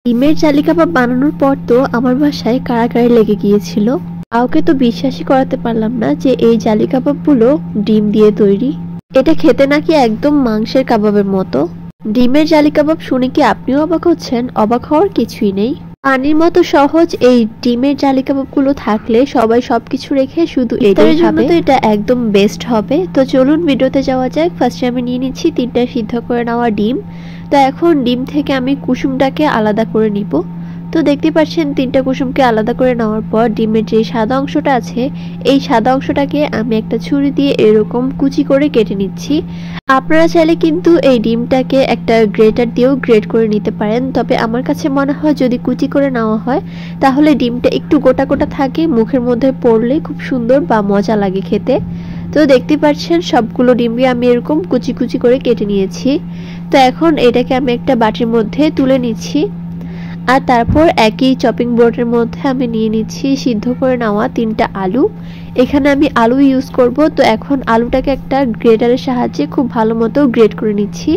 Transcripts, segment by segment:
ডিমের জালি কাবাব বানানোর পর তো আমার বাসায় কাড়াকাড়ি লেগে গিয়েছিল। কাউকে তো বিশ্বাসই করাতে পারলাম না যে এই জালি কাবাবগুলো ডিম দিয়ে তৈরি। এটা খেতে নাকি একদম মাংসের কাবাবের মতো। ডিমের জালি কাবাব শুনে কি আপনিও অবাক হচ্ছেন? অবাক হওয়ার কিছুই নেই। পানির মতো সহজ এই ডিমের জালি কাবাবগুলো থাকলে সবাই সবকিছু রেখে শুধু এটার জন্য তো এটা একদম বেস্ট হবে। তো চলুন ভিডিওতে যাওয়া যাক। ফার্স্টে আমি নিয়ে নিচ্ছি 3টা সিদ্ধ করে নেওয়া ডিম। তো এখন ডিম থেকে আমি কুসুমটাকে আলাদা করে নিব। তো দেখতে পাচ্ছেন 3টা কুসুমকে আলাদা করে নেওয়ার পর ডিমের যে সাদা অংশটা আছে এই সাদা অংশটাকে আমি একটা ছুরি দিয়ে এরকম কুচি করে কেটে নিচ্ছি। আপনারা চাইলে কিন্তু এই ডিমটাকে একটা গ্রেটার দিয়েও গ্রেট করে নিতে পারেন, তবে আমার কাছে মনে হয় যদি কুচি করে নেওয়া হয় তাহলে ডিমটা একটু গোটা গোটা থাকে, মুখের মধ্যে পড়লে খুব সুন্দর বা মজা লাগে খেতে। তো দেখতে পাচ্ছেন সবগুলো ডিমই আমি এরকম কুচি কুচি করে কেটে নিয়েছি। তো এখন এটাকে আমি একটা বাটির মধ্যে তুলে নিচ্ছি। আর তারপর একই চপিং বোর্ডের মধ্যে আমি নিয়ে নিচ্ছি সিদ্ধ করে নেওয়া 3টা আলু। এখানে আমি আলু ইউজ করব। তো এখন আলুটাকে একটা গ্রেটারের সাহায্যে খুব ভালো মতো গ্রেট করে নিচ্ছি।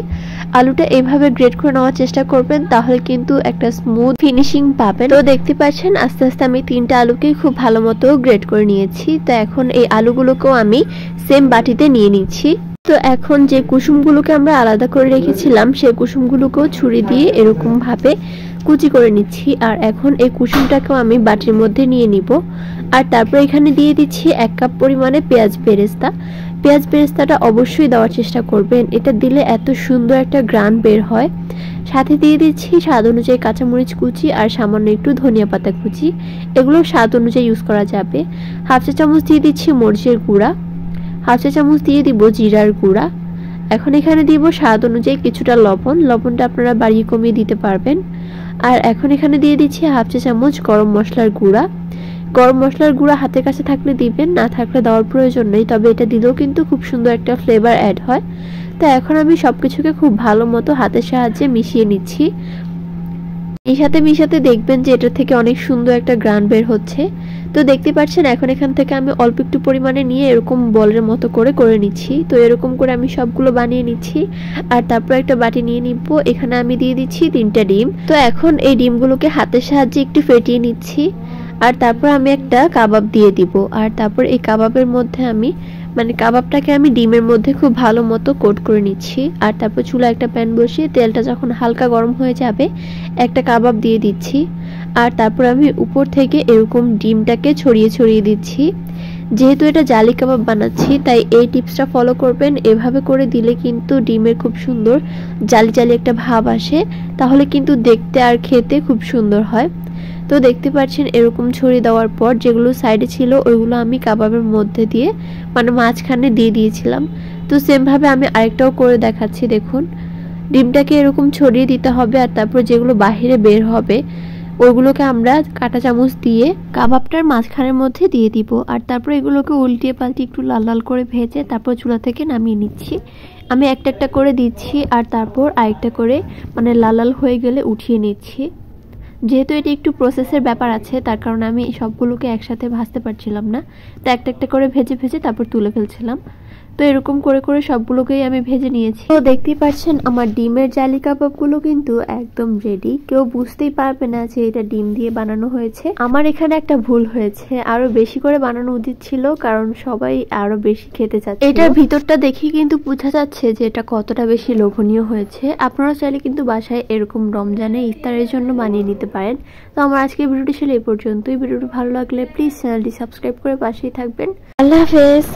আলুটা এভাবে গ্রেট করে নেওয়ার চেষ্টা করবেন, তাহলে কিন্তু একটা স্মুথ ফিনিশিং পাবেন। তো দেখতে পাচ্ছেন আস্তে আস্তে আমি 3টা আলুকে খুব ভালো মতো গ্রেট করে নিয়েছি। তো এখন এই আলুগুলোকেও আমি সেম বাটিতে নিয়ে নিচ্ছি। তো এখন যে কুসুমগুলোকে আমরা আলাদা করে রেখেছিলাম সেই কুসুমগুলোকেও ছুরি দিয়ে এরকম ভাবে কুচি করে নিচ্ছি। আর এখন এই কুসুমটাকেও আমি বাটির মধ্যে নিয়ে নিব। আর তারপর এখানে দিয়ে দিচ্ছি 1 কাপ পরিমাণে পেঁয়াজ বেরেস্তা। পেঁয়াজ বেরেস্তাটা অবশ্যই দেওয়ার চেষ্টা করবেন, এটা দিলে এত সুন্দর একটা গ্রান বের হয়। সাথে দিয়ে দিচ্ছি স্বাদ অনুযায়ী কাঁচামরিচ কুচি আর সামান্য একটু ধনিয়া পাতা কুচি, এগুলো স্বাদ অনুযায়ী ইউজ করা যাবে। হাফ চা চামচ দিয়ে দিচ্ছি মরিচের গুঁড়া, হাফ চা চামচ দিয়ে দিব জিরার গুঁড়া। এখন এখানে দিব স্বাদ অনুযায়ী কিছুটা লবণ, লবণটা আপনারা বাড়িয়ে কমিয়ে দিতে পারবেন। আর এখন এখানে দিয়ে দিচ্ছি হাফ চা চামচ গরম মশলার গুঁড়া। গরম মশলার গুঁড়া হাতের কাছে থাকলে দিবেন, না থাকলে দেওয়ার প্রয়োজন নেই, তবে এটা দিলেও কিন্তু খুব সুন্দর একটা ফ্লেভার অ্যাড হয়। তো এখন আমি সবকিছুকে খুব ভালো মতো হাতের সাহায্যে মিশিয়ে নিচ্ছি। মিশাতে দেখবেন যে এটা থেকে অনেক সুন্দর একটা গ্রান বের হচ্ছে। তো দেখতে পাচ্ছেন এখন এখান থেকে আমি অল্প একটু পরিমাণে নিয়ে এরকম বলের মতো করে নিচ্ছি। তো এরকম করে আমি সবগুলো বানিয়ে নিচ্ছি। আর তারপর একটা বাটি নিয়ে নিব, এখানে আমি দিয়ে দিচ্ছি 3টা ডিম। তো এখন এই ডিমগুলোকে হাতের সাহায্যে একটু ফেটিয়ে নিচ্ছি। আর তারপর আমি একটা কাবাব দিয়ে দিব। আর তারপর এই কাবাবের মধ্যে আমি কাবাবটাকে আমি ডিমের মধ্যে খুব ভালো মতো কোট করে নিচ্ছি। আর তারপর চুলা একটা প্যান বসিয়ে তেলটা যখন হালকা গরম হয়ে যাবে একটা কাবাব দিয়ে দিচ্ছি। আর তারপর আমি উপর থেকে এরকম ডিমটাকে ছড়িয়ে দিচ্ছি। যেহেতু এটা জালি কাবাব বানাচ্ছি তাই এই টিপসটা ফলো করবেন। এভাবে করে দিলে কিন্তু ডিমের খুব সুন্দর জালি জালি একটা ভাব আসে, তাহলে কিন্তু দেখতে আর খেতে খুব সুন্দর হয়। তো দেখতে পাচ্ছেন এরকম ছড়িয়ে দেওয়ার পর যেগুলো সাইডে ছিল ওইগুলো আমি কাবাবের মধ্যে দিয়ে মাঝখানে দিয়ে দিয়েছিলাম। তো সেম ভাবে আমি আরেকটাও করে দেখাচ্ছি। দেখুন ডিমটাকে এরকম ছড়িয়ে দিতে হবে। আর তারপর যেগুলো বাহিরে বের হবে ওইগুলোকে আমরা কাঁটা চামচ দিয়ে কাবাবটার মাঝখানের মধ্যে দিয়ে দিব। আর তারপর এগুলোকে উল্টিয়ে পাল্টিয়ে একটু লাল লাল করে ভেজে তারপর চুলা থেকে নামিয়ে নিচ্ছি। আমি একটা একটা করে দিচ্ছি আর তারপর আরেকটা করে লাল লাল হয়ে গেলে উঠিয়ে নিচ্ছি। যেহেতু এটি একটু প্রসেসের ব্যাপার আছে তার কারণে আমি সবগুলোকে একসাথে ভাজতে পারছিলাম না, তো একটা একটা করে ভেজে তারপর তুলে ফেলছিলাম। তো এরকম করে সবগুলোকেই আমি ভেজে নিয়েছি। তো দেখতেই পাচ্ছেন আমার ডিমের জালি কাবাবগুলো কিন্তু একদম রেডি। কেউ বুঝতেই পারবে না যে এটা ডিম দিয়ে বানানো হয়েছে। আমার এখানে একটা ভুল হয়েছে, আরো বেশি করে বানানো উচিত ছিল, কারণ সবাই আরো বেশি খেতে চাচ্ছে। এটার ভিতরটা দেখি কিন্তু বোঝা যাচ্ছে যে এটা কতটা বেশি লোভনীয় হয়েছে। আপনারা চাইলে কিন্তু বাসায় এরকম রমজানে ইফতারের জন্য বানিয়ে নিতে পারেন। তো আমার আজকের ভিডিওটি ছিল এই পর্যন্তই। ভিডিওটি ভালো লাগলে প্লিজ চ্যানেলটি সাবস্ক্রাইব করে পাশেই থাকবেন। আল্লাহ হাফেজ।